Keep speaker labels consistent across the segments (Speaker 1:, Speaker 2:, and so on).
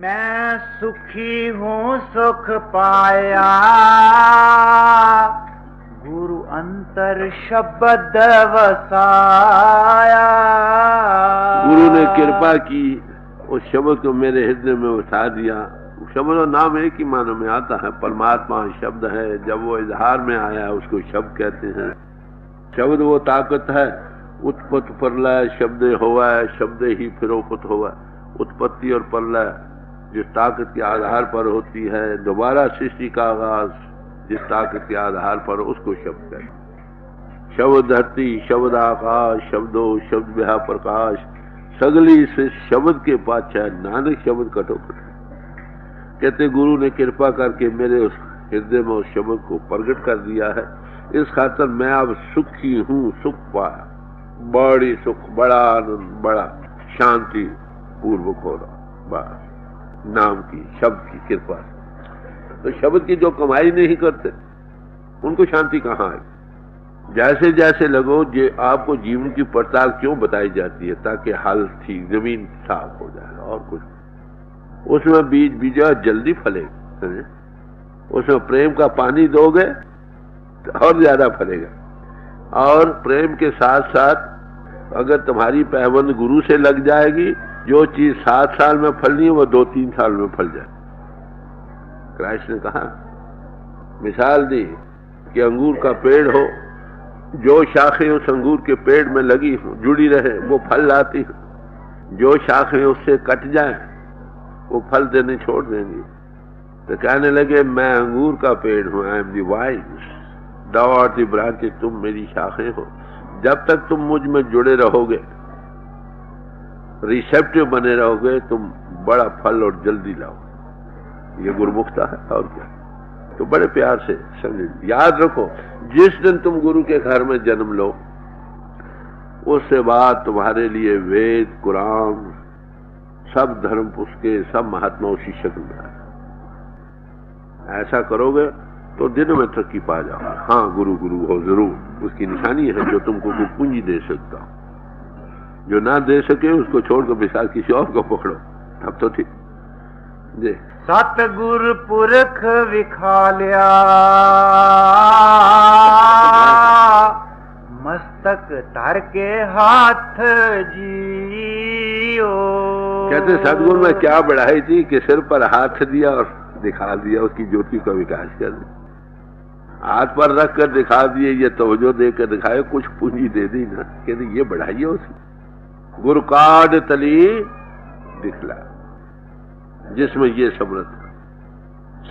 Speaker 1: मैं सुखी हूँ सुख पाया, गुरु अंतर शब्द वसाया।
Speaker 2: गुरु ने कृपा की, उस शब्द को मेरे हृदय में उठा दिया। शब्द और नाम एक ही मानों में आता है, परमात्मा शब्द है। जब वो इजहार में आया है उसको शब्द कहते हैं। शब्द वो ताकत है, उत्पत्ति प्रलय शब्द होवा है, शब्द ही फिर उपत होवा। उत्पत्ति और प्रलय जिस ताकत के आधार पर होती है, दोबारा सृष्टि का आगाज जिस ताकत के आधार पर, उसको शब्द कहते हैं। शब्द धरती, शब्द आकाश, शब्दो शब्द बिहा प्रकाश, सगली से शब्द के पाछा नानक शब्द कटोकट। कहते गुरु ने कृपा करके मेरे उस हृदय में उस शब्द को प्रकट कर दिया है। इस खातर मैं अब सुखी हूँ, सुख पाया, बड़ी सुख, बड़ा आनंद, बड़ा शांति पूर्वक हो रहा। बस नाम की, शब्द की कृपा से। तो शब्द की जो कमाई नहीं करते उनको शांति कहाँ आएगी। जैसे जैसे लगो, जे आपको जीवन की पड़ताल क्यों बताई जाती है, ताकि हाल ठीक, जमीन साफ हो जाए और कुछ। उसमें बीज बीजा जल्दी फलेगा। उसमें प्रेम का पानी दोगे तो और ज्यादा फलेगा। और प्रेम के साथ साथ अगर तुम्हारी पैबंद गुरु से लग जाएगी, जो चीज 7 साल में फलनी है वो 2-3 साल में फल जाए। कृष्ण ने कहा, मिसाल दी कि अंगूर का पेड़ हो, जो शाखें उस अंगूर के पेड़ में लगी हो, जुड़ी रहे, वो फल लाती हो। जो शाखें उससे कट जाए वो फल देने छोड़ देंगी। तो कहने लगे, मैं अंगूर का पेड़ हूं, I am the vines, thou art the branches, तुम मेरी शाखें हो। जब तक तुम मुझ में जुड़े रहोगे, रिसेप्टिव बने रहोगे, तुम बड़ा फल और जल्दी लाओ। ये गुरुमुखता है और क्या। तो बड़े प्यार से समझ, याद रखो, जिस दिन तुम गुरु के घर में जन्म लो, उससे बाद तुम्हारे लिए वेद, कुरान, सब धर्म पुस्तकें, सब महात्मा उसी शक्ल में आए। ऐसा करोगे तो दिन में तरक्की पा जाओगे। हाँ, गुरु गुरु हो जरूर, उसकी निशानी है जो तुमको पूंजी दे सकता। जो ना दे सके उसको छोड़कर विशाल किसी और को पकड़ो, तब तो ठीक। जी,
Speaker 1: सतगुर पुरख विखालिया, मस्तक धर के हाथ जियो।
Speaker 2: कहते सतगुरु में क्या बढ़ाई थी कि सिर पर हाथ दिया और दिखा दिया, उसकी ज्योति का विकास कर दिया। हाथ पर रख कर दिखा दिए, ये तवज्जो देकर दिखाए, कुछ पूंजी दे दी ना, कहते ये बढ़ाइए उसकी। गुरु काड तली दिखला, जिसमें ये समर्थ।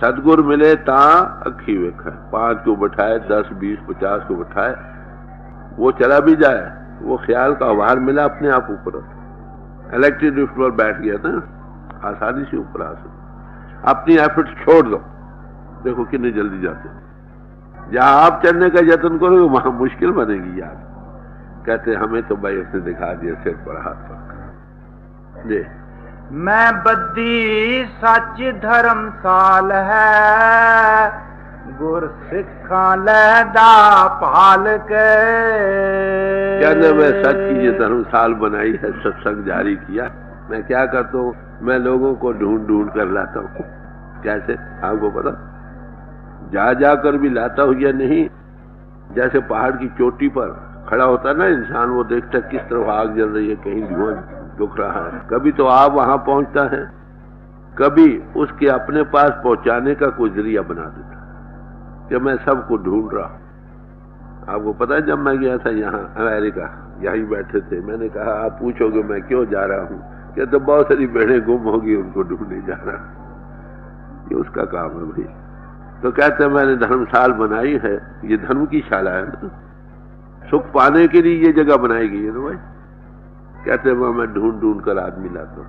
Speaker 2: सदगुरु मिले ता अखी वेखा, 5 को बैठाए, 10, 20, 50 को बैठाए, वो चला भी जाए, वो ख्याल का आभार मिला अपने आप ऊपर। इलेक्ट्रिक लिफ्ट पर बैठ गया ना, आसानी से ऊपर आ सकते। अपनी एफर्ट छोड़ दो, देखो कितने जल्दी जाते। जहां आप चढ़ने का यत्न करोगे वहां मुश्किल बनेगी यार। कहते हमें तो भाई उसने दिखा दिया, सिर पर हाथ रखा। जी,
Speaker 1: मैं बद्दी सच धर्मसाल है, गुर सिखा लैदा पाल के।
Speaker 2: कहने मैं सच की ये धर्मसाल बनाई है, सत्संग जारी किया। मैं क्या करता हूँ, मैं लोगों को ढूंढ ढूंढ कर लाता हूँ। कैसे, आपको पता, जा जाकर भी लाता हूँ या नहीं। जैसे पहाड़ की चोटी पर खड़ा होता ना इंसान, वो देखता किस तरफ आग जल रही है, कहीं धुआं दुख रहा है। कभी तो आप वहां पहुंचता है, कभी उसके अपने पास पहुंचाने का कोई जरिया बना देता कि मैं सबको ढूंढ रहा हूं। आपको पता है, जब मैं गया था यहाँ अमेरिका, यहीं बैठे थे, मैंने कहा आप पूछोगे मैं क्यों जा रहा हूँ, क्या तो बहुत सारी बहनें गुम होगी, उनको ढूंढने जा रहा हूं। ये उसका काम है भाई। तो कहते हैं मैंने धर्मशाल बनाई है, ये धर्म की शाला है ना, सुख पाने के लिए ये जगह बनाई गई है ना भाई। कहते हैं मैं ढूंढ ढूंढ कर आदमी लाता हूँ।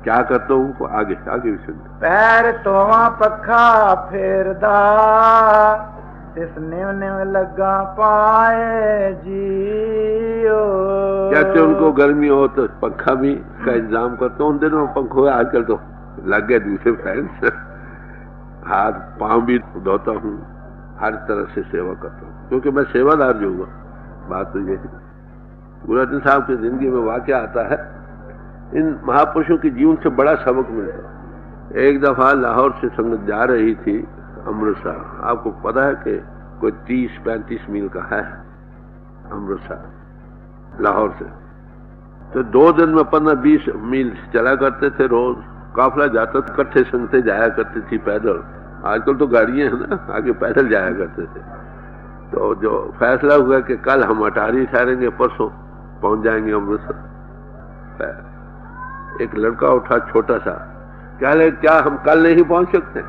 Speaker 2: क्या करता हूँ, आगे आगे भी सुन।
Speaker 1: पैर तो पखा फेरदा, इस निव लगा पाए जियो।
Speaker 2: कहते उनको गर्मी हो तो पंखा भी का इंतजाम करता हूँ। उन दिनों में पंखों, आजकल तो लग गए दूसरे फैंस। हाथ पांव भी धोता हूँ, हर तरह से सेवा करता हूँ, क्योंकि मैं सेवादार जो हुआ। बात तो ये है, गुरु अर्जन साहब की जिंदगी में वाकया आता है इन महापुरुषों के जीवन से बड़ा सबक मिलता। एक दफा लाहौर से संगत जा रही थी अमृतसर। आपको पता है कि कोई 30-35 मील का है अमृतसर लाहौर से। तो 2 दिन में 15-20 मील चला करते थे रोज। काफिला जाता था, इकट्ठे संगते जाया करती थी पैदल। आजकल तो गाड़ियां हैं ना, आगे पैदल जाया करते थे। तो जो फैसला हुआ कि कल हम अटारी ठहरेंगे, परसों पहुंच जाएंगे अमृतसर। एक लड़का उठा छोटा सा, क्या हम कल नहीं पहुंच सकते?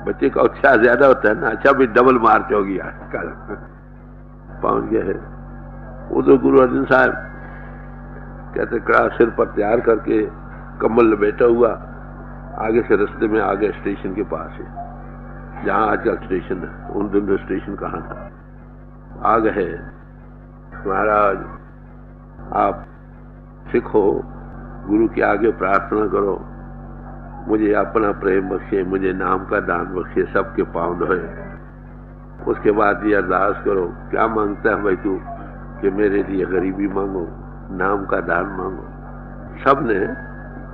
Speaker 2: बच्चे का उत्साह ज्यादा होता है ना। अच्छा भी डबल मार्च हो गया कल। पहुंच गए हैं उधर। गुरु अर्जुन साहब कहते कड़ा सिर पर तैयार करके कम्बल बैठा हुआ आगे से रास्ते में आ गए स्टेशन के पास है, जहां आजकल स्टेशन है। उन दिन स्टेशन कहाँ था। आ गए, महाराज आप सिख हो, गुरु के आगे प्रार्थना करो, मुझे अपना प्रेम बख्शे, मुझे नाम का दान बख्शे, सबके पांव धोए। उसके बाद ये अरदास करो, क्या मांगता है भाई तू? कि मेरे लिए गरीबी मांगो, नाम का दान मांगो। सब ने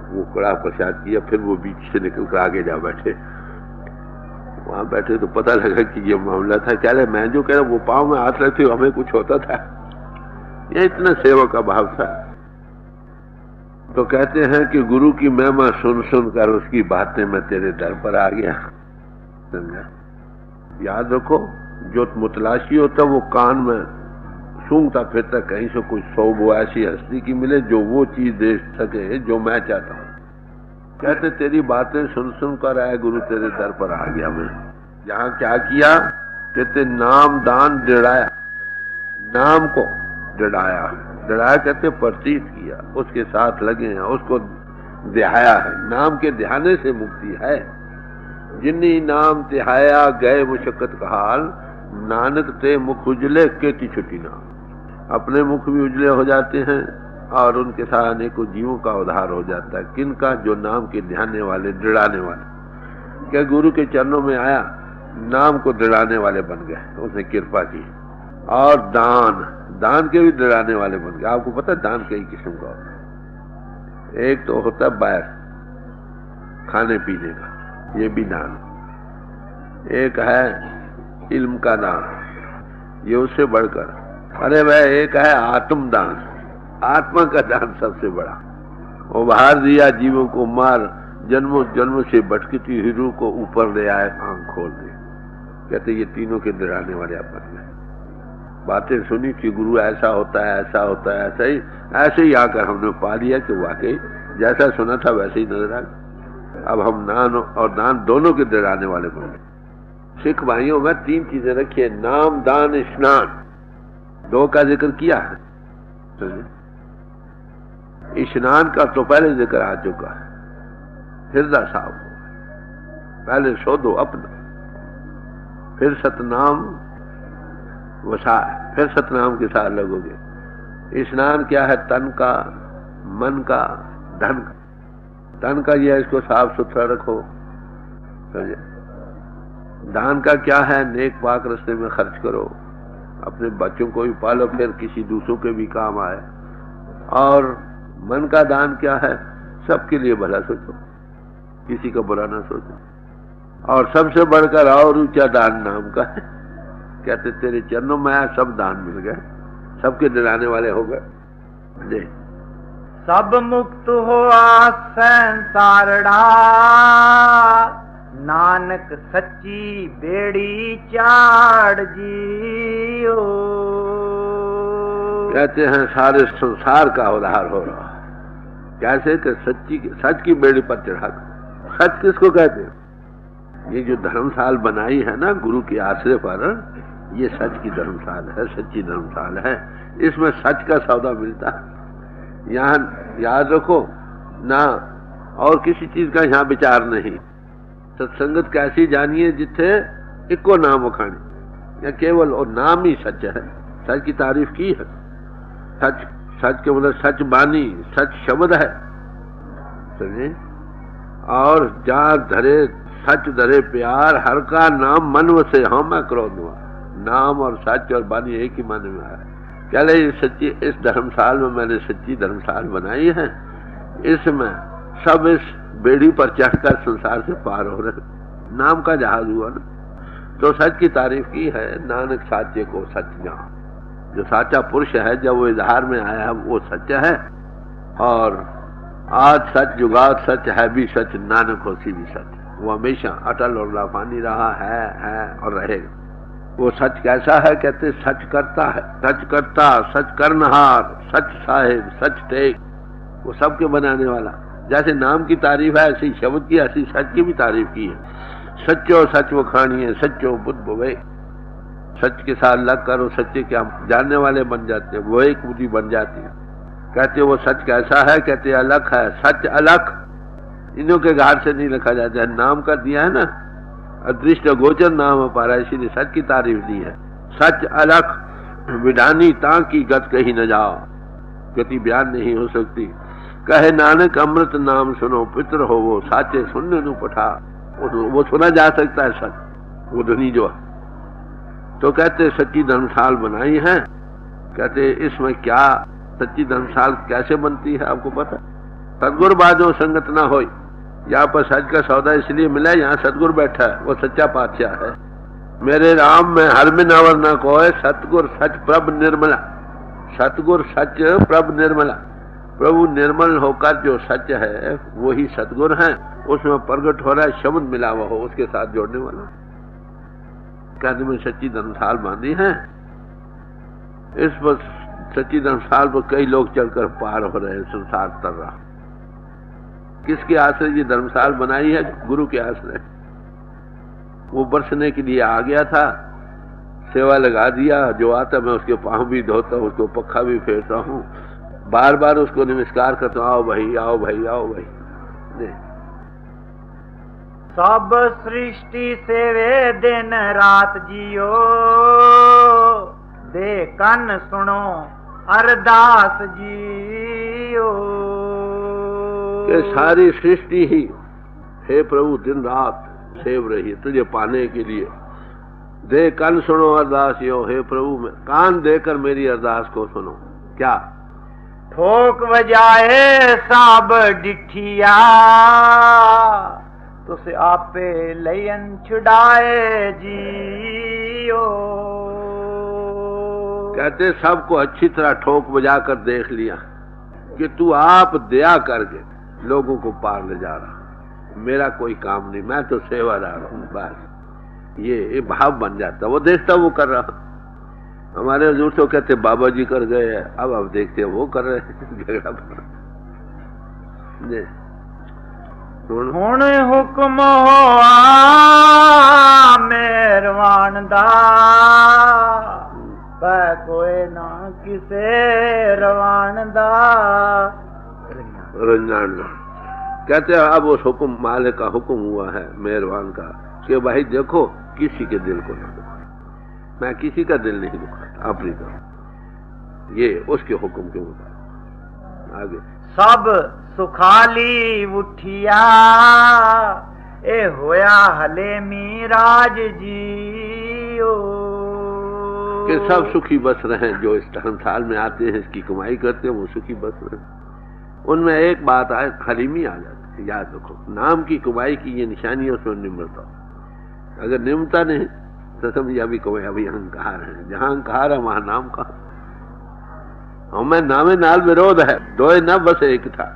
Speaker 2: वो कड़ा प्रसाद किया। फिर वो बीच से निकल कर आगे जा बैठे। वहां बैठे तो पता लगा कि ये मामला था। क्या है, मैं जो कह रहा वो पांव में हाथ रखते हमें कुछ होता था। ये इतना सेवा का भाव था। तो कहते हैं कि गुरु की महिमा सुन सुन कर उसकी बातें मैं तेरे दर पर आ गया। समझा? याद रखो, जो मुतलाशी होता वो कान में सूंघता फिरता कहीं से कुछ 100 ऐसी हस्ती की मिले जो वो चीज दे सके जो मैं चाहता हूँ। कहते तेरी बातें सुन सुन कर आए गुरु, तेरे दर पर आ गया मैं। यहाँ क्या किया? कहते नाम दान दृढ़ाया, नाम को दृढ़ाया। दृढ़ाया कहते प्रतीत किया, उसके साथ लगे हैं, उसको ध्याया है। नाम के ध्याने से मुक्ति है। जिन्नी नाम ध्याया गए मुशक्कत का हाल, नानक ते मुख उजले केती छुटी ना। अपने मुख भी उजले हो जाते हैं और उनके साथ अनेकों जीवों का उद्धार हो जाता है। किनका? जो नाम के ध्याने वाले, दृढ़ाने वाले। क्या गुरु के चरणों में आया, नाम को दृढ़ाने वाले बन गए, उसने कृपा की। और दान के भी दृढ़ाने वाले बन गए। आपको पता है दान कई किस्म का होता है। एक तो होता है बैर, खाने पीने का, ये भी दान। एक है इल्म का दान, ये उससे बढ़कर। अरे भाई एक है आत्मदान, आत्मा का दान सबसे बड़ा। वो बाहर दिया जीवों को मार, जन्मों जन्म से भटकती हुई रूह को ऊपर ले आए, आंख खोल दे। कहते ये तीनों के दृढ़ाने वाले अपन में। बातें सुनी थी गुरु ऐसा होता है, ऐसा होता है, ऐसे ही आकर हमने पा लिया कि वाकई जैसा सुना था वैसे ही नजर आ गया। अब हम नाम और दान दोनों के दृढ़ाने वाले बन गए। सिख भाइयों में 3 चीजें रखी है, नाम दान स्नान। 2 का जिक्र किया है। स्नान का तो पहले जिक्र आ चुका है। हृदय साफ हो, पहले शोधो अपना, फिर सतनाम वसा, फिर सतनाम के साथ लगोगे। स्नान क्या है? तन का, मन का, धन का। तन का ये इसको साफ सुथरा रखो। समझे? दान का क्या है? नेक पाक रास्ते में खर्च करो, अपने बच्चों को भी पालो, फिर किसी दूसरों के भी काम आए। और मन का दान क्या है? सबके लिए भला सोचो, किसी का बुरा ना सोचो। और सबसे बढ़कर और ऊंचा दान नाम का है। कहते तेरे चरणों में आया, सब दान मिल गए, सबके दिलाने वाले हो गए।
Speaker 1: सब मुक्त हो संसारड़ा, नानक सच्ची बेड़ी चाड़ जियो।
Speaker 2: कहते हैं सारे संसार का उद्धार हो रहा। कैसे? कि सच की बेड़ी पर चढ़ा। सच किसको कहते हैं? ये जो धर्मशाल बनाई है ना गुरु के आश्रय पर, ये सच की धर्मशाल है, सच्ची धर्मशाल है। इसमें सच का सौदा मिलता है। यहाँ याद रखो ना, और किसी चीज का यहाँ विचार नहीं। सत्संगत कैसी जानिए जिथे इको नाम उखाणी, या केवल और नाम ही सच है। सच की तारीफ की है। सच के मतलब सच बानी, सच शब्द है। समझे? और जा धरे सच धरे प्यार, हर का नाम मन वसे, हाँ मैं क्रोध हुआ। नाम और सच और बानी एक ही माने में आया। कह रहे सच्ची इस धर्मशाल में मैंने सच्ची धर्मशाल बनाई है, इसमें सब इस बेड़ी पर चढ़कर संसार से पार हो रहे। नाम का जहाज हुआ ना, तो सच की तारीफ की है। नानक साचे को सच जान, जो साचा पुरुष है जब वो इजहार में आया है वो सच्चा है, और आज सच जुगात सच है भी सच, नानक होसी भी सच। वो हमेशा अटल और लाफानी रहा है और रहेगा। वो सच कैसा है? कहते सच करता है, सच करता, सच करनहार, सच साहिब, सच टेक, वो सबके बनाने वाला। जैसे नाम की तारीफ है ऐसी शब्द की, ऐसी सच की भी तारीफ की है। सच्चो सच वो खानी है, सच्चो बुद्ध भवे। सच के साथ लग कर वो सच्चे के हम जानने वाले बन जाते हैं, वो एक बुद्धि बन जाती है। कहते वो सच कैसा है? कहते अलख है, सच अलख, इन्हों के घाट से नहीं लिखा जाता है। नाम का दिया है ना, अदृष्ट गोचर नाम हमारा, इसीलिए सच की तारीफ दी है। सच अलख विडानी ताकि गत कहीं न जाओ, गति बयान नहीं हो सकती। कहे नानक अमृत नाम सुनो, पितर हो वो साचे सुनने नु पठा। वो सुना जा सकता है सच, वो ध्वनि जो है। तो कहते सच्ची धर्मशाल बनाई है। कहते इसमें क्या सच्ची धर्मशाल कैसे बनती है आपको पता? सदगुरु बाजो संगत ना हो। यहाँ पर सच का सौदा इसलिए मिला, यहाँ सदगुरु बैठा है, वो सच्चा पातशाह है। मेरे राम में हर में नावर ना कोय, सतगुर सच प्रभ निर्मला। सतगुर सच प्रभ निर्मला, प्रभु निर्मल होकर जो सच है वही सतगुर है। उसमें प्रगट हो रहा है, शब्द मिला हुआ हो उसके साथ जोड़ने वाला। कहने में सच्ची धर्मशाल बांधी है। इस पर सच्ची धर्मशाल पर कई लोग चलकर पार हो रहे हैं, संसार तर रहा। किसके आश्रय ये धर्मशाल बनाई है? गुरु के आश्रय। वो बरसने के लिए आ गया था, सेवा लगा दिया, जो आता मैं उसके पाँव भी धोता हूँ, उसको पक्का भी फेरता हूँ, बार बार उसको नमस्कार करता हूँ, आओ भाई आओ भाई आओ भाई।
Speaker 1: सब सृष्टि सेवे दिन रात जियो, दे कन सुनो अरदास जियो।
Speaker 2: ये सारी सृष्टि ही हे प्रभु दिन रात सेव रही है तुझे पाने के लिए। दे कन सुनो अरदास यो, हे प्रभु में कान देकर मेरी अरदास को सुनो। क्या?
Speaker 1: ठोक बजाए साब डिठिया, तुसे आपे लयन छुड़ाए जियो।
Speaker 2: कहते सबको अच्छी तरह ठोक बजा कर देख लिया कि तू आप दया करके लोगों को पार ले जा रहा, मेरा कोई काम नहीं, मैं तो सेवादार हूँ बस। ये भाव बन जाता, वो देखता वो कर रहा। हमारे हजूर तो कहते बाबा जी कर गए, अब देखते हैं वो कर रहे झगड़ा।
Speaker 1: हुण हुक्म होआ मेहरबान दा, पै कोई ना किसे रवान दा।
Speaker 2: रंजान कहते अब उस हुक्म मालिक का हुक्म हुआ है मेहरबान का कि भाई देखो किसी के दिल को ना दुखा। मैं किसी का दिल नहीं दुखाता अपनी तरफ, ये उसके हुक्म के मुताबिक। आगे
Speaker 1: सब सुखाली उठिया, ए होया हले मीराज जियो।
Speaker 2: कि सब सुखी बस रहे, जो इस धर्मशाल में आते हैं, इसकी कमाई करते हैं, वो सुखी बस रहे। उनमें एक बात आए, खलीमी आ जाती है। याद रखो नाम की कमाई की ये निशानी है, उसमें निम्रता। अगर निम्रता नहीं तो समझिए अभी कमाई, अभी अहंकार है। जहां अहंकार है वहां नाम का। हमें नामे नाल विरोध है, दो न बस एक था।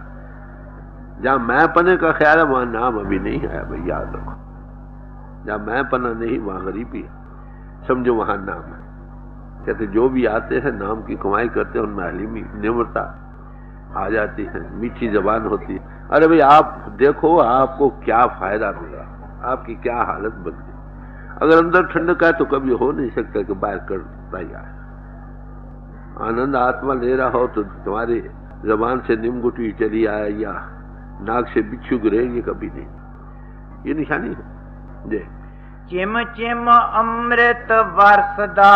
Speaker 2: जहां मैं पने का ख्याल है वहां नाम अभी नहीं है भाई, याद रखो। जहां मैं पना नहीं वहां गरीबी है, समझो वहां नाम है। कहते जो भी आते हैं नाम की कमाई करते हैं, उनमें हलीमी निम्रता आ जाती है, मीठी जबान होती है। अरे भाई आप देखो आपको क्या फायदा मिला, आपकी क्या हालत बन गई। अगर अंदर ठंडक है तो कभी हो नहीं सकता कि बाहर करता ही आए। आनंद आत्मा ले रहा हो तो तुम्हारी जबान से निमगुटी चली आए या नाक से बिच्छू गिरे, ये कभी नहीं, ये निशानी है। जी
Speaker 1: चिम चिम अमृत बरसदा,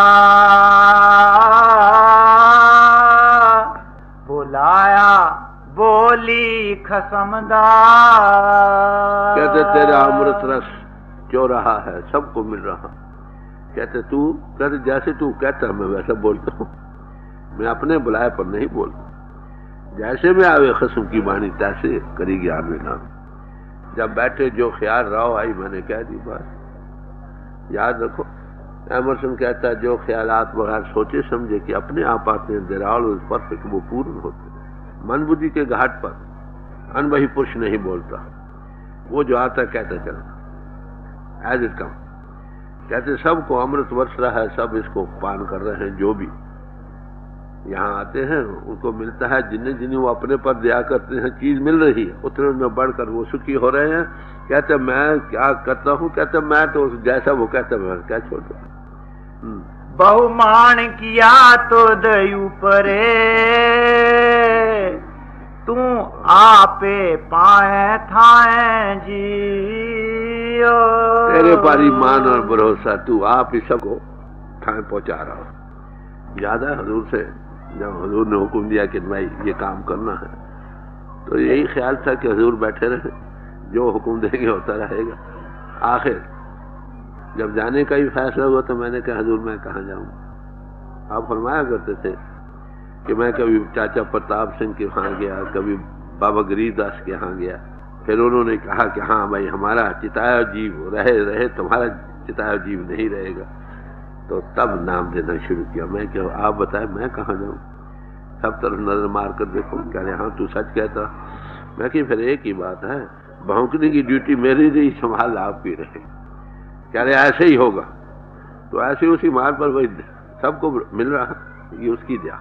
Speaker 1: बुलाया बोली खसमदा।
Speaker 2: कहते तेरा अमृत रस जो रहा है सबको मिल रहा। कहते तू कहते जैसे तू कहता मैं वैसा बोलता हूँ। मैं अपने बुलाए पर नहीं बोलता। जैसे में आवे खस्म की वाणी तैसे करेगी आने नाम। जब बैठे जो ख्याल राव आई मैंने कह दी बात। याद रखो एमरसन कहता है जो ख्यालात बगैर सोचे समझे कि अपने आप आते हैं दिराल उस परफेक्ट वो पूर्ण होते। मन बुद्धि के घाट पर अनबही पुरुष नहीं बोलता, वो जो आता कहता चलता एज इट कम। कहते सबको अमृत वर्ष रहा है, सब इसको पान कर रहे हैं। जो भी यहाँ आते हैं उनको मिलता है, जिन्हें जिन्हें वो अपने पर दया करते हैं चीज मिल रही है, उतने में बढ़कर वो सुखी हो रहे हैं। कहते मैं क्या करता हूँ, कहते मैं तो जैसा वो कहते मैं क्या छोड़ दो।
Speaker 1: बहुमान किया तो दयु परे, तू आपे पाए थाए जियो।
Speaker 2: तेरे पर ईमान और भरोसा, तू आप ही सबको ठाए पहुंचा रहा हो। याद है हजूर से जब हजूर ने हुक्म दिया कि भाई ये काम करना है, तो यही ख्याल था कि हजूर बैठे रहे, जो हुक्म देंगे होता रहेगा। आखिर जब जाने का ही फैसला हुआ तो मैंने कहा हजूर मैं कहाँ जाऊँ। आप फरमाया करते थे कि मैं कभी चाचा प्रताप सिंह के यहाँ गया, कभी बाबा गरीबदास के यहाँ गया। फिर उन्होंने कहा कि हाँ भाई हमारा चिताया जीव रहे तुम्हारा चिताया जीव नहीं रहेगा। तो तब नाम देना शुरू किया। मैं क्या आप बताए मैं कहाँ जाऊँ। सब तरफ नजर मार कर देखो, कह रहे हाँ तू सच कहता। मैं कि फिर एक ही बात है, भौंकने की ड्यूटी मेरी रही, संभाल आपकी रहे। कह रहे ऐसे ही होगा। तो ऐसे उसी मार्ग पर वही सबको मिल रहा, ये उसकी दया।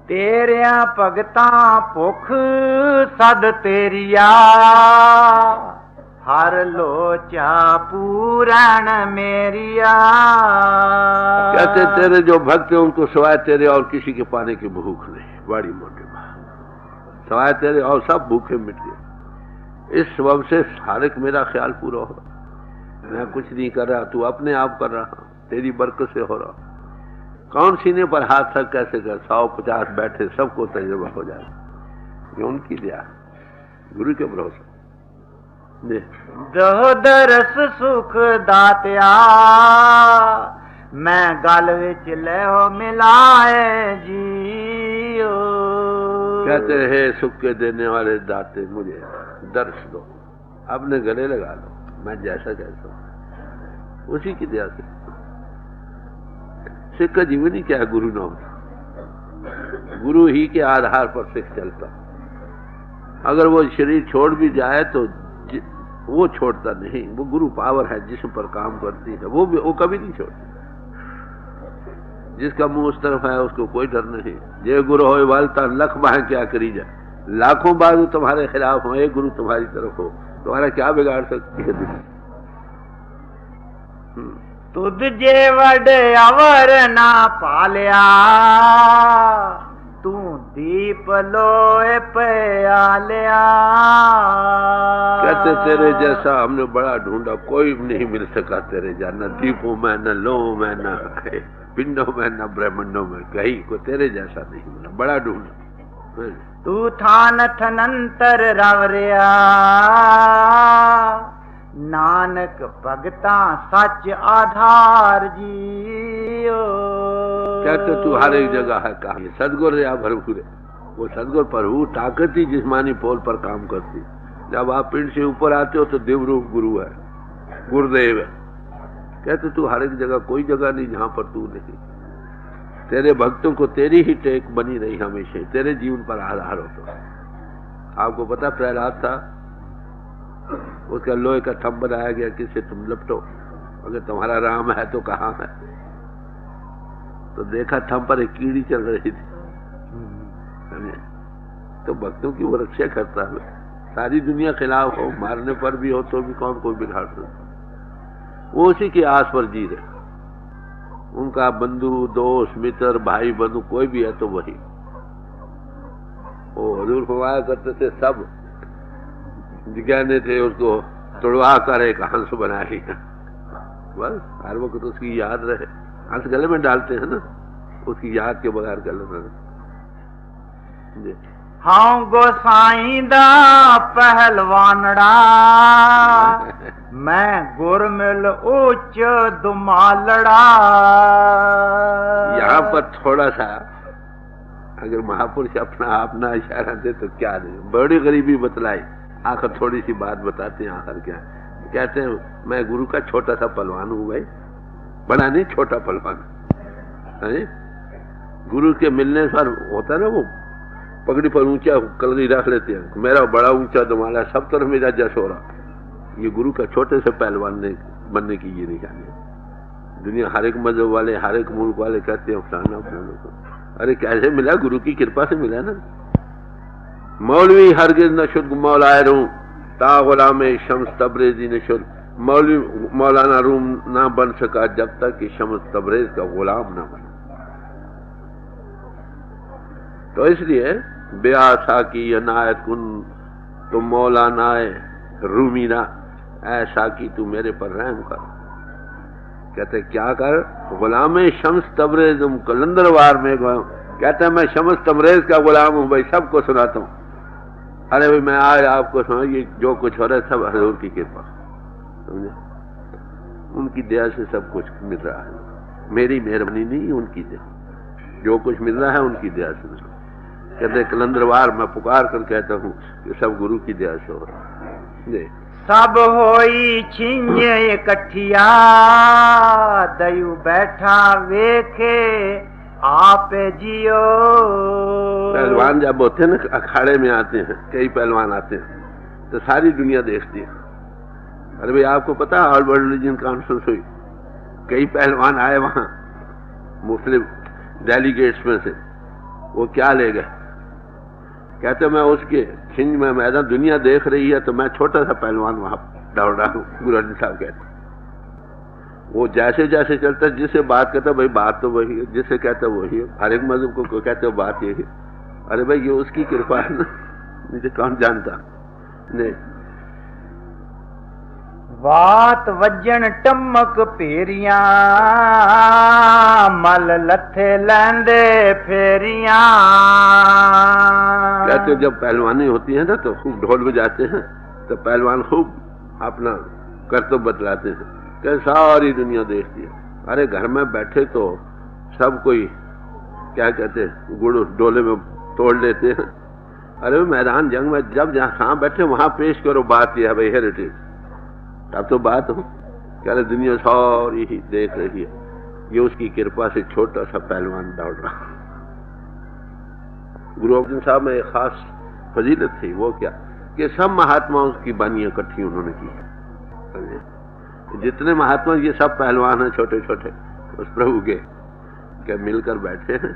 Speaker 1: तेरिया भगता भुख सद तेरिया, हर लोचा पूरण मेरिया।
Speaker 2: कहते तेरे जो भक्त हैं उनको सवाए तेरे और किसी के पाने की भूख नहीं। बड़ी मोटी बात, सवाए तेरे और सब भूखे मिट गए। इस सबब से सारिक मेरा ख्याल पूरा हो रहा। मैं कुछ नहीं कर रहा, तू अपने आप कर रहा, तेरी बरकत से हो रहा। कौन सीने पर हाथ रख कैसे कर 150 बैठे सबको तजुर्बा हो जाए। ये उनकी दया, गुरु के भरोसा।
Speaker 1: दो दरस सुख दात्या, मैं गल विच लो मिलाए जियो।
Speaker 2: कहते हैं सुख के देने वाले दाते मुझे दर्श दो, अपने गले लगा लो, मैं जैसा कहता हूँ उसी की दया से। सिख का जीवन ही क्या है, गुरु नाम। गुरु ही के आधार पर सिख चलता। अगर वो शरीर छोड़ भी जाए तो वो छोड़ता नहीं। वो गुरु पावर है जिसम पर काम करती है, वो कभी नहीं छोड़ती। जिसका मुंह उस तरफ है उसको कोई डर नहीं। जे गुरु हो वालता लख बाहें क्या करी जाए, लाखों बाजू तुम्हारे खिलाफ हो, एक गुरु तुम्हारी तरफ हो, तुम्हारा क्या बिगाड़ सकती है।
Speaker 1: तुझ जे वड अवर ना पालिया, तू दीप लोए पे आलिया।
Speaker 2: कहते तेरे जैसा हमने बड़ा ढूंढा, कोई नहीं मिल सका तेरे जैसा। न दीपों में, न लो में, न पिंडों में, न ब्रह्मंडों में, कहीं को तेरे जैसा नहीं मिला। बड़ा ढूंढा।
Speaker 1: तू थान थनंतर रवरिया, नानक भगता सच आधार जियो।
Speaker 2: कहते तू हर एक जगह है, कहा सदगुर या भरपूर। वो सदगुर प्रभु ताकत ही जिस्मानी पोल पर काम करती। जब आप पिंड से ऊपर आते हो तो देवरूप गुरु है, गुरुदेव है। कहते तू हर एक जगह, कोई जगह नहीं जहां पर तू नहीं। तेरे भक्तों को तेरी ही टेक बनी रही हमेशा, तेरे जीवन पर आधार हो। तो आपको पता प्रहलाद था, उसका लोहे का थंब बनाया गया, किससे तुम लपटो, अगर तुम्हारा राम है तो कहाँ है। तो देखा थंब पर एक कीड़ी चल रही थी। तो भक्तों की वो रक्षा करता है। सारी दुनिया खिलाफ हो, मारने पर भी हो तो भी कौन कोई बिगाड़ सकता। वो उसी की आस पर जी रहे। उनका बंधु दोस्त मित्र भाई बंधु कोई भी है तो वही। वो हजूर फरमाया करते थे सब जिज्ञाने थे उसको तोड़वा कर एक हंस बना लिया। बस हर वक्त उसकी याद रहे। हंस गले में डालते हैं ना, उसकी याद के बगैर गले में।
Speaker 1: हाँ गोसाई दा पहलवानड़ा मैं गुरमिल उच्च दुमालड़ा।
Speaker 2: यहाँ पर थोड़ा सा अगर महापुरुष अपना इशारा दे तो क्या दे, बड़ी गरीबी बतलाई। आखिर थोड़ी सी बात बताते हैं। आखिर क्या कहते हैं, मैं गुरु का छोटा सा पहलवान हूँ भाई, बड़ा नहीं छोटा पहलवान है। गुरु के मिलने पर होता ना, वो पगड़ी पर ऊंचा कलगी रख लेते हैं, मेरा बड़ा ऊंचा दुमाला, सब तरफ मेरा जश हो रहा। ये गुरु का छोटे से पहलवान ने बनने की ये निशानी है। दुनिया हर एक मजहब वाले, हर एक मुल्क वाले कहते हैं फलाना फलाना को। अरे कैसे मिला? गुरु की कृपा से मिला ना। मौलवी हरगिज न शुद्ध मौलाए रूम ता गुलाम शम्स तबरेजी न शुद्ध। मौलवी मौलाना रूम ना बन सका जब तक कि शम्स तबरेज का गुलाम ना बना। तो इसलिए बेआसा की अनायत कुन तुम मौलाना रूमीना, ऐसा की तू मेरे पर रहम कर। कहते क्या कर? गुलाम शम्स तबरेज कलंदरवार में कहते मैं शम्स तबरेज का गुलाम हूं भाई, सबको सुनाता हूं। अरे भाई मैं आज आपको सुना, ये जो कुछ हो रहा है सब हजूर की कृपा, समझे? उनकी दया से सब कुछ मिल रहा है, मेरी मेहरबानी नहीं, उनकी दया। जो कुछ मिल रहा है उनकी दया से मिल रहा है। कहते कलंदरवार मैं पुकार कर कहता हूँ कि सब गुरु की दया से हो रहा है।
Speaker 1: सब होई छिंजे इकट्ठिया दयु बैठा वेखे आप जियो।
Speaker 2: पहलवान जब होते हैं ना, अखाड़े में आते हैं, कई पहलवान आते हैं तो सारी दुनिया देखती है। अरे भाई आपको पता है ऑल वर्ल्ड रिलीजन कॉन्फ्रेंस हुई, कई पहलवान आए वहां मुस्लिम डेलीगेट्स में से। वो क्या ले गए? कहते मैं उसके छिंज में मैदान दुनिया देख रही है तो मैं छोटा सा पहलवान वहां दौड़ रहा हूँ। गुरु अर्जन साहब कहते वो जैसे जैसे चलता, जिससे बात करता भाई बात तो वही है, जिससे कहता वही है। हर एक मजहब को कहते हो बात यही। अरे भाई ये उसकी कृपा है ना, मुझे कौन जानता नहीं।
Speaker 1: बात वजन टमक पेरिया मल लथे लैंदे फेरिया।
Speaker 2: कहते जब पहलवानी होती है ना तो खूब ढोल बजाते हैं, तो पहलवान खूब अपना कर्तव्य बतलाते हैं कि सारी दुनिया देखती है। अरे घर में बैठे तो सब कोई क्या कहते गुड़ डोले में तोड़ लेते हैं। अरे मैदान जंग में जब जहां बैठे वहां पेश करो, बात यह है भाई हेरिटेज, अब तो बात हो। क्या दुनिया सारी ही देख रही है, ये उसकी कृपा से छोटा सा पहलवान दौड़ रहा। गुरु अर्जन साहब में एक खास फजीलत थी, वो क्या कि सब महात्माओं की बानियां इकट्ठी उन्होंने की। जितने महात्मा ये सब पहलवान हैं छोटे छोटे, उस प्रभु के मिलकर बैठे हैं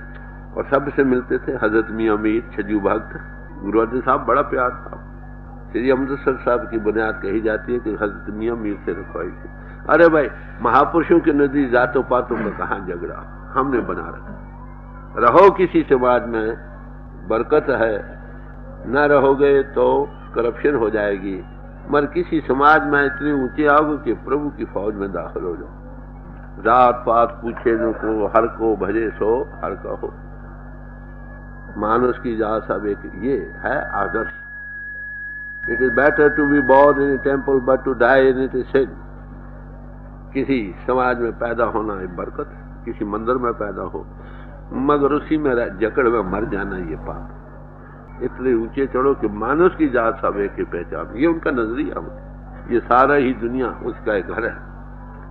Speaker 2: और सबसे मिलते थे। हजरत मियां मीर छजू भक्त, गुरु अर्जन साहब बड़ा प्यार था। श्री अमृतसर साहब की बुनियाद कही जाती है कि हजरत मियां मीर से रखवाई थी। अरे भाई महापुरुषों के नजदीक जातों पातों का कहां झगड़ा, हमने बना रखा। रहो किसी समाज में बरकत है, न रहोगे तो करप्शन हो जाएगी। मगर किसी समाज में इतने ऊंचे आओगे कि प्रभु की फौज में दाखिल हो जाओ। जात पात पूछे न को, हर को भजे सो हर का हो। मानुष की जात सब एक, ये है आदर्श। It is better to be born in a temple but to die in it is sin. किसी समाज में पैदा होना है बरकत, किसी मंदिर में पैदा हो, मगर उसी में जकड़ में मर जाना ये पाप। इतने ऊंचे चढ़ो कि मानुष की जात सब एक की पहचान, ये उनका नजरिया हो। ये सारा ही दुनिया उसका एक घर है,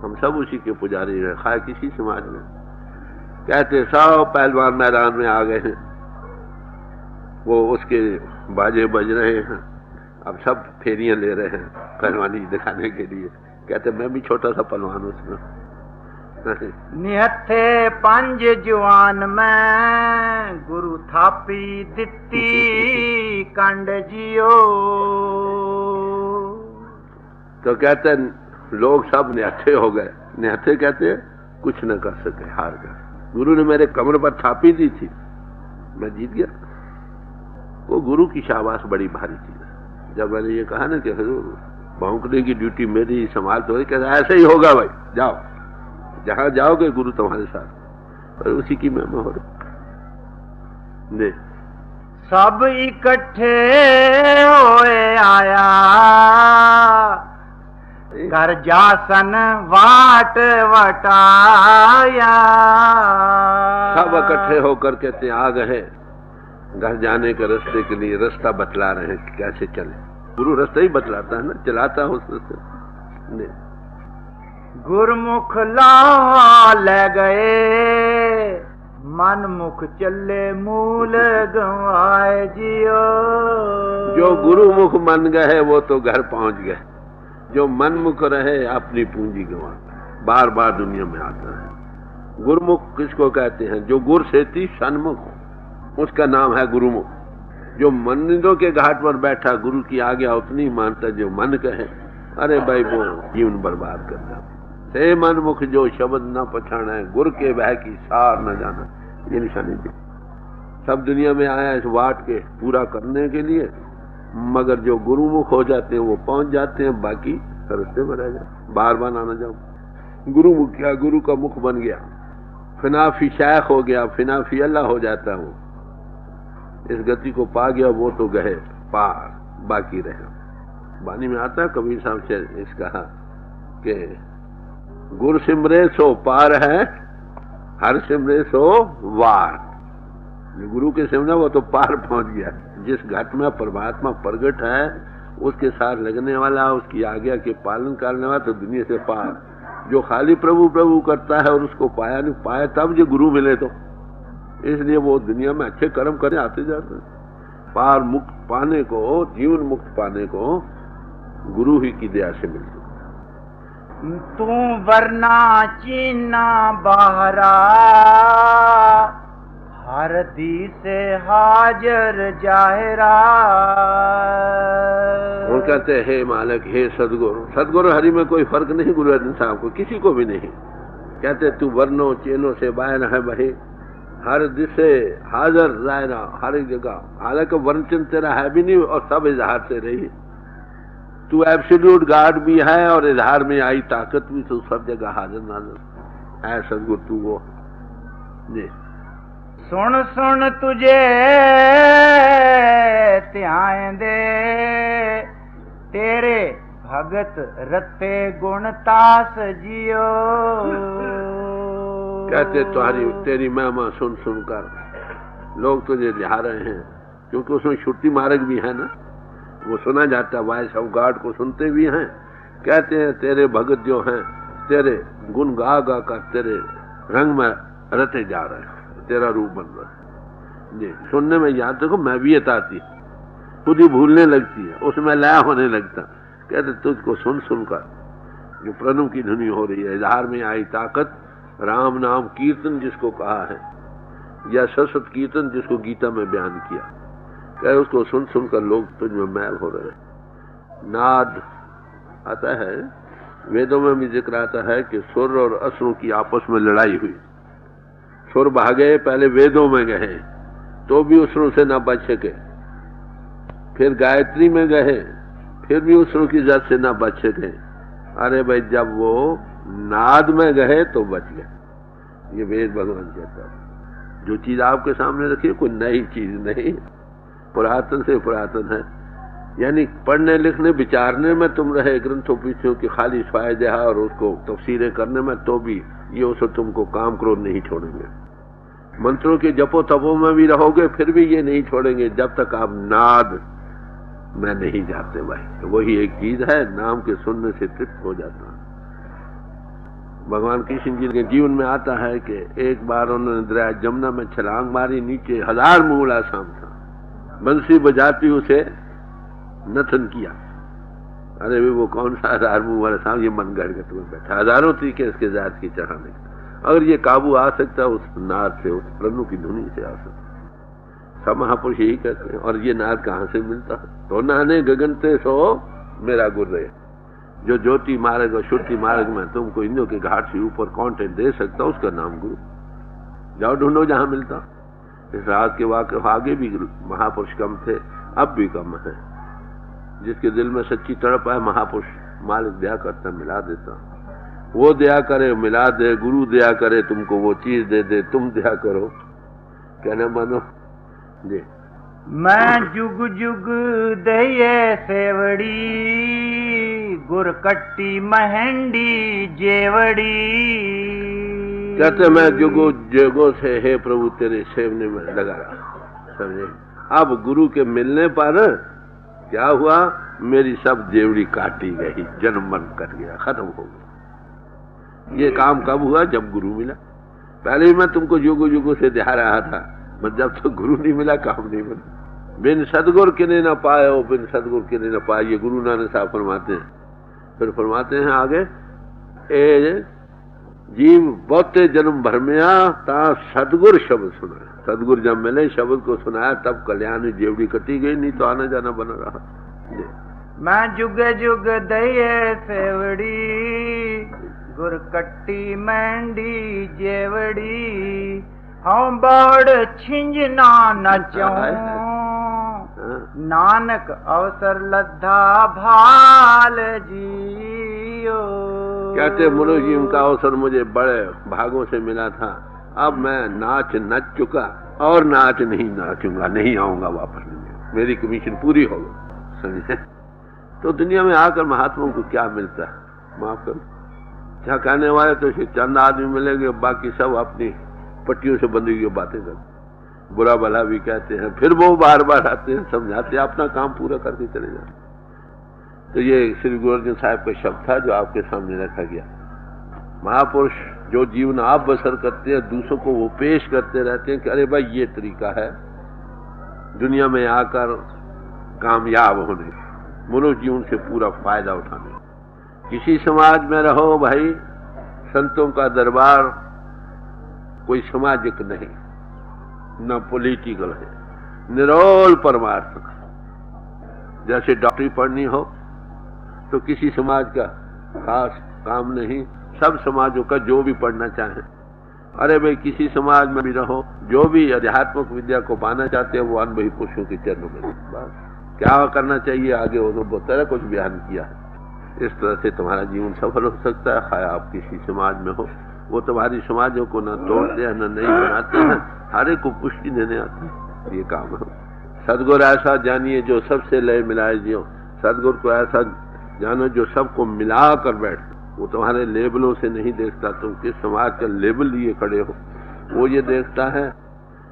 Speaker 2: हम सब उसी के पुजारी रहे, खाए किसी समाज में। कहते सब पहलवान मैदान में आ गए हैं, वो उसके बाजे बज रहे हैं, अब सब फेरियां ले रहे हैं पहलवानी दिखाने के लिए। कहते मैं भी छोटा सा पहलवान उसमें।
Speaker 1: निहत्थे पंज जवान में गुरु थापी दित्ती कंड जियो।
Speaker 2: तो कहते लोग सब निहत्थे हो गए। निहत्थे कहते कुछ न कर सके, हार गए। गुरु ने मेरे कमर पर थापी दी थी, मैं जीत गया। वो गुरु की शाबाश बड़ी भारी चीज है। जब मैंने ये कहा ना कि हुजूर भौंकने की ड्यूटी मेरी संभाल, तो कहता ऐसे ही होगा भाई, जाओ जहां जाओगे गुरु तुम्हारे साथ। और उसी की महिमा हो रही।
Speaker 1: सब इकट्ठे होए आया, घर जासन वाट वटाया।
Speaker 2: सब इकट्ठे होकर कहते आ गए घर जाने के रास्ते के लिए, रास्ता बतला रहे हैं कि कैसे चले। गुरु रास्ता ही बतलाता है ना, चलाता है उस रास्ते ने।
Speaker 1: गुरमुख लावा ले गए, मन मुख चले मूल गंवाए जियो।
Speaker 2: जो गुरु मुख मन गए वो तो घर पहुंच गए, जो मन मुख रहे अपनी पूंजी गंवा, बार बार दुनिया में आता है। गुरुमुख किसको कहते हैं? जो गुर सेती सन्मुख, उसका नाम है गुरुमुख। जो मंदिरों के घाट पर बैठा गुरु की आज्ञा उतनी मानता जो मन कहे, अरे भाई वो जीवन बर्बाद करता। से मन मुख जो शब्द न पछाना है, गुर के बह की सार न जाना, ये निशानी दी। सब दुनिया में आया इस वाट के पूरा करने के लिए, मगर जो गुरुमुख हो जाते हैं वो पहुंच जाते हैं, बाकी रास्ते में रह जाए। बार बार आना जाओ। गुरुमुख क्या, गुरु का मुख बन गया, फिनाफी शेख हो गया, फिनाफी अल्लाह हो जाता है। वो इस गति को पा गया, वो तो गए पार, बाकी रहे। बानी में आता है कबीर साहब से इस कहा कि गुर सिमरे सो पार है, हर सिमरे सो वार। जो गुरु के सिमरे वो तो पार पहुंच गया। जिस घट में परमात्मा प्रगट है उसके साथ लगने वाला, उसकी आज्ञा के पालन करने वाला, तो दुनिया से पार। जो खाली प्रभु प्रभु करता है और उसको पाया नहीं, पाया तब जो गुरु मिले तो, इसलिए वो दुनिया में अच्छे कर्म करने आते जाते हैं। पार मुक्त पाने को, जीवन मुक्त पाने को गुरु ही की दया से मिलती।
Speaker 1: तू वरना चीना बाहरा, हर दी से हाजर जाहिरा।
Speaker 2: वो कहते हे मालिक, हे सदगुरु। सदगुरु हरि में कोई फर्क नहीं गुरु अर्जन साहब को, किसी को भी नहीं। कहते तू वर्णों चेनों से बाहर है भाई, हर दिशे हाजर जायरा, हर एक जगह। हालांकि वर्ण चिन्ह तेरा है भी नहीं और सब इजहार से रही। तू एब्सोल्यूट गॉड भी है और इजहार में आई ताकत भी, तो सब जगह हाजिर नाजर है सदगुरु तू वो। जी
Speaker 1: सुन सुन तुझे ध्यान दे, तेरे भगत रते गुण तास जियो।
Speaker 2: कहते तुम्हारी तेरी महिमा सुन सुनकर लोग तुझे ध्या रहे हैं, क्योंकि उसमें छुट्टी मार्ग भी है ना, वो सुना जाता है। वॉइस ऑफ गॉड को सुनते भी हैं। कहते हैं तेरे भगत जो हैं तेरे गुण गा गा कर तेरे रंग में रते जा रहे हैं, तेरा रूप बन रहा है। जी सुनने में याद देखो मैं भी आती, खुद ही भूलने लगती है, उसमें लय होने लगता। कहते तुझको सुन सुनकर जो प्रणव की धुनी हो रही है, इजहार में आई ताकत, राम नाम कीर्तन जिसको कहा है, या सशत कीर्तन जिसको गीता में बयान किया, कहे उसको सुन सुनकर लोग तुझ में मैल हो रहे हैं। नाद आता है, वेदों में भी जिक्र आता है कि सुर और असुरों की आपस में लड़ाई हुई। सुर भागे, पहले वेदों में गए तो भी असुरों से ना बच सके, फिर गायत्री में गए फिर भी असुरों की जात से ना बच सके। अरे भाई जब वो नाद में गए तो बच गए। ये वेद भगवान कहता है। जो चीज आपके सामने रखी है कोई नई चीज नहीं, पुरातन से पुरातन है। यानी पढ़ने लिखने विचारने में तुम रहे ग्रंथों पीछे की खाली फायदे और उसको तफसीरें करने में, तो भी ये उसको तुमको काम क्रोध नहीं छोड़ेंगे। मंत्रों के जपो तपो में भी रहोगे फिर भी ये नहीं छोड़ेंगे जब तक आप नाद में नहीं जाते। भाई वही एक चीज है, नाम के सुनने से तृप्त हो जाता है। भगवान कृष्ण जी के जीवन में आता है कि एक बार उन्होंने दरिया जमुना में छलांग मारी, नीचे 1000 मूला शाम था, बंसी बजाती उसे नथन किया। अरे वो कौन सा 1000 मुंह वाला साहब, ये मन गढ़ के तुम्हें बैठा, हजारों तरीके इसके जात की चढ़ाने। अगर ये काबू आ सकता है उस नाद से, उस प्रणु की धुनी से आ सकता। सब महापुरुष यही कहते हैं। और ये नाद कहाँ से मिलता है? तो नाने गगनते सो मेरा गुर रहे। जो ज्योति मार्ग और श्रुति मार्ग में तुमको इंद्रों के घाट से ऊपर कंटेंट दे सकता, उसका नाम गुरु। जाओ ढूंढो जहां मिलता। इस रात के वाक़े आगे भी महापुरुष कम थे, अब भी कम है। जिसके दिल में सच्ची तड़प है, महापुरुष मालिक दया करता, मिला देता। वो दया करे, मिला दे। गुरु दया करे, तुमको वो चीज दे दे, तुम दया करो। कहना मानो जी।
Speaker 1: मैं जुग जुग दये सेवड़ी, गुर कट्टी महंडी जेवड़ी।
Speaker 2: कहते मैं जुगो जुगो से हे प्रभु तेरे सेवने में लगा रहा, समझे। अब गुरु के मिलने पर क्या हुआ, मेरी सब जेवड़ी काटी गई, जन्म मन कर गया, खत्म हो गया। ये काम कब हुआ, जब गुरु मिला। पहले ही मैं तुमको जुगो जुगो से दिखा रहा था, मत जब तो गुरु नहीं मिला काम नहीं बना। बिन सदगुर के ने न पाए हो, बिन सदगुर के ने न पाए, ये गुरु नानक साहब फरमाते हैं। फिर फरमाते हैं आगे, ए जीव बहुते जन्म भर में आ ता सदगुर शब्द सुना। सदगुर जब मिले शब्द को सुनाया तब कल्याण जेवड़ी कटी गई, नहीं तो आना जाना बना रहा।
Speaker 1: मैं जुग जुग दये सेवड़ी, गुर कट्टी मंडी जेवड़ी। हम बड़ छिंजना नचो, नानक अवसर लद्धा भाल जियो।
Speaker 2: कहते मनोज जी उनका अवसर मुझे बड़े भागों से मिला था। अब मैं नाच नच चुका और नाच नहीं नाचूंगा, नहीं आऊंगा वापस, मेरी कमीशन पूरी हो गई, समझे। तो दुनिया में आकर महात्माओं को क्या मिलता है, माफ करो, क्या कहने वाले तो चंद आदमी मिलेंगे, बाकी सब अपनी पट्टियों से बंधी हुई बातें करते, बुरा भला भी कहते हैं, फिर वो बार बार आते हैं, समझाते हैं, अपना काम पूरा करके चले जाते। तो ये श्री गुरु अर्जन साहब का शब्द था जो आपके सामने रखा गया। महापुरुष जो जीवन आप बसर करते हैं, दूसरों को वो पेश करते रहते हैं कि अरे भाई ये तरीका है दुनिया में आकर कामयाब होने, मनुष्य जीवन से पूरा फायदा उठाने। किसी समाज में रहो भाई, संतों का दरबार कोई सामाजिक नहीं, न पॉलिटिकल है, निरोल परमार्थ का। जैसे डॉक्टरी पढ़नी हो तो किसी समाज का खास काम नहीं, सब समाजों का जो भी पढ़ना चाहे। अरे भाई किसी समाज में भी रहो, जो भी आध्यात्मिक विद्या को पाना चाहते हैं वो अनुभवी पुरुषों के चरणों में, बस क्या करना चाहिए आगे उन्होंने बहुत तरह कुछ बयान किया है। इस तरह से तुम्हारा जीवन सफल हो सकता है। खाया आप किसी समाज में हो, वो तुम्हारी समाजों को न तोड़ते हैं न नहीं बनाते हैं, हर एक को पुष्टि देने आते हैं, ये काम है। सदगुरु ऐसा जानिए जो सबसे लय मिलाए जियो। सदगुरु को ऐसा जानो जो सबको मिला कर बैठ, वो तुम्हारे लेबलों से नहीं देखता तुम किस समाज का लेबल लिए खड़े हो, वो ये देखता है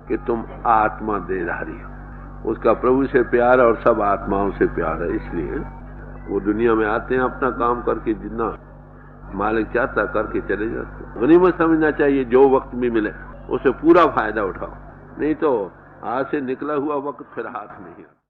Speaker 2: कि तुम आत्मा देधारी हो, उसका प्रभु से प्यार और सब आत्माओं से प्यार है। इसलिए वो दुनिया में आते हैं, अपना काम करके जितना मालिक चाहता करके चले जाते। गनीमत समझना चाहिए, जो वक्त भी मिले उसे पूरा फायदा उठाओ, नहीं तो हाथ से निकला हुआ वक्त फिर हाथ नहीं आता।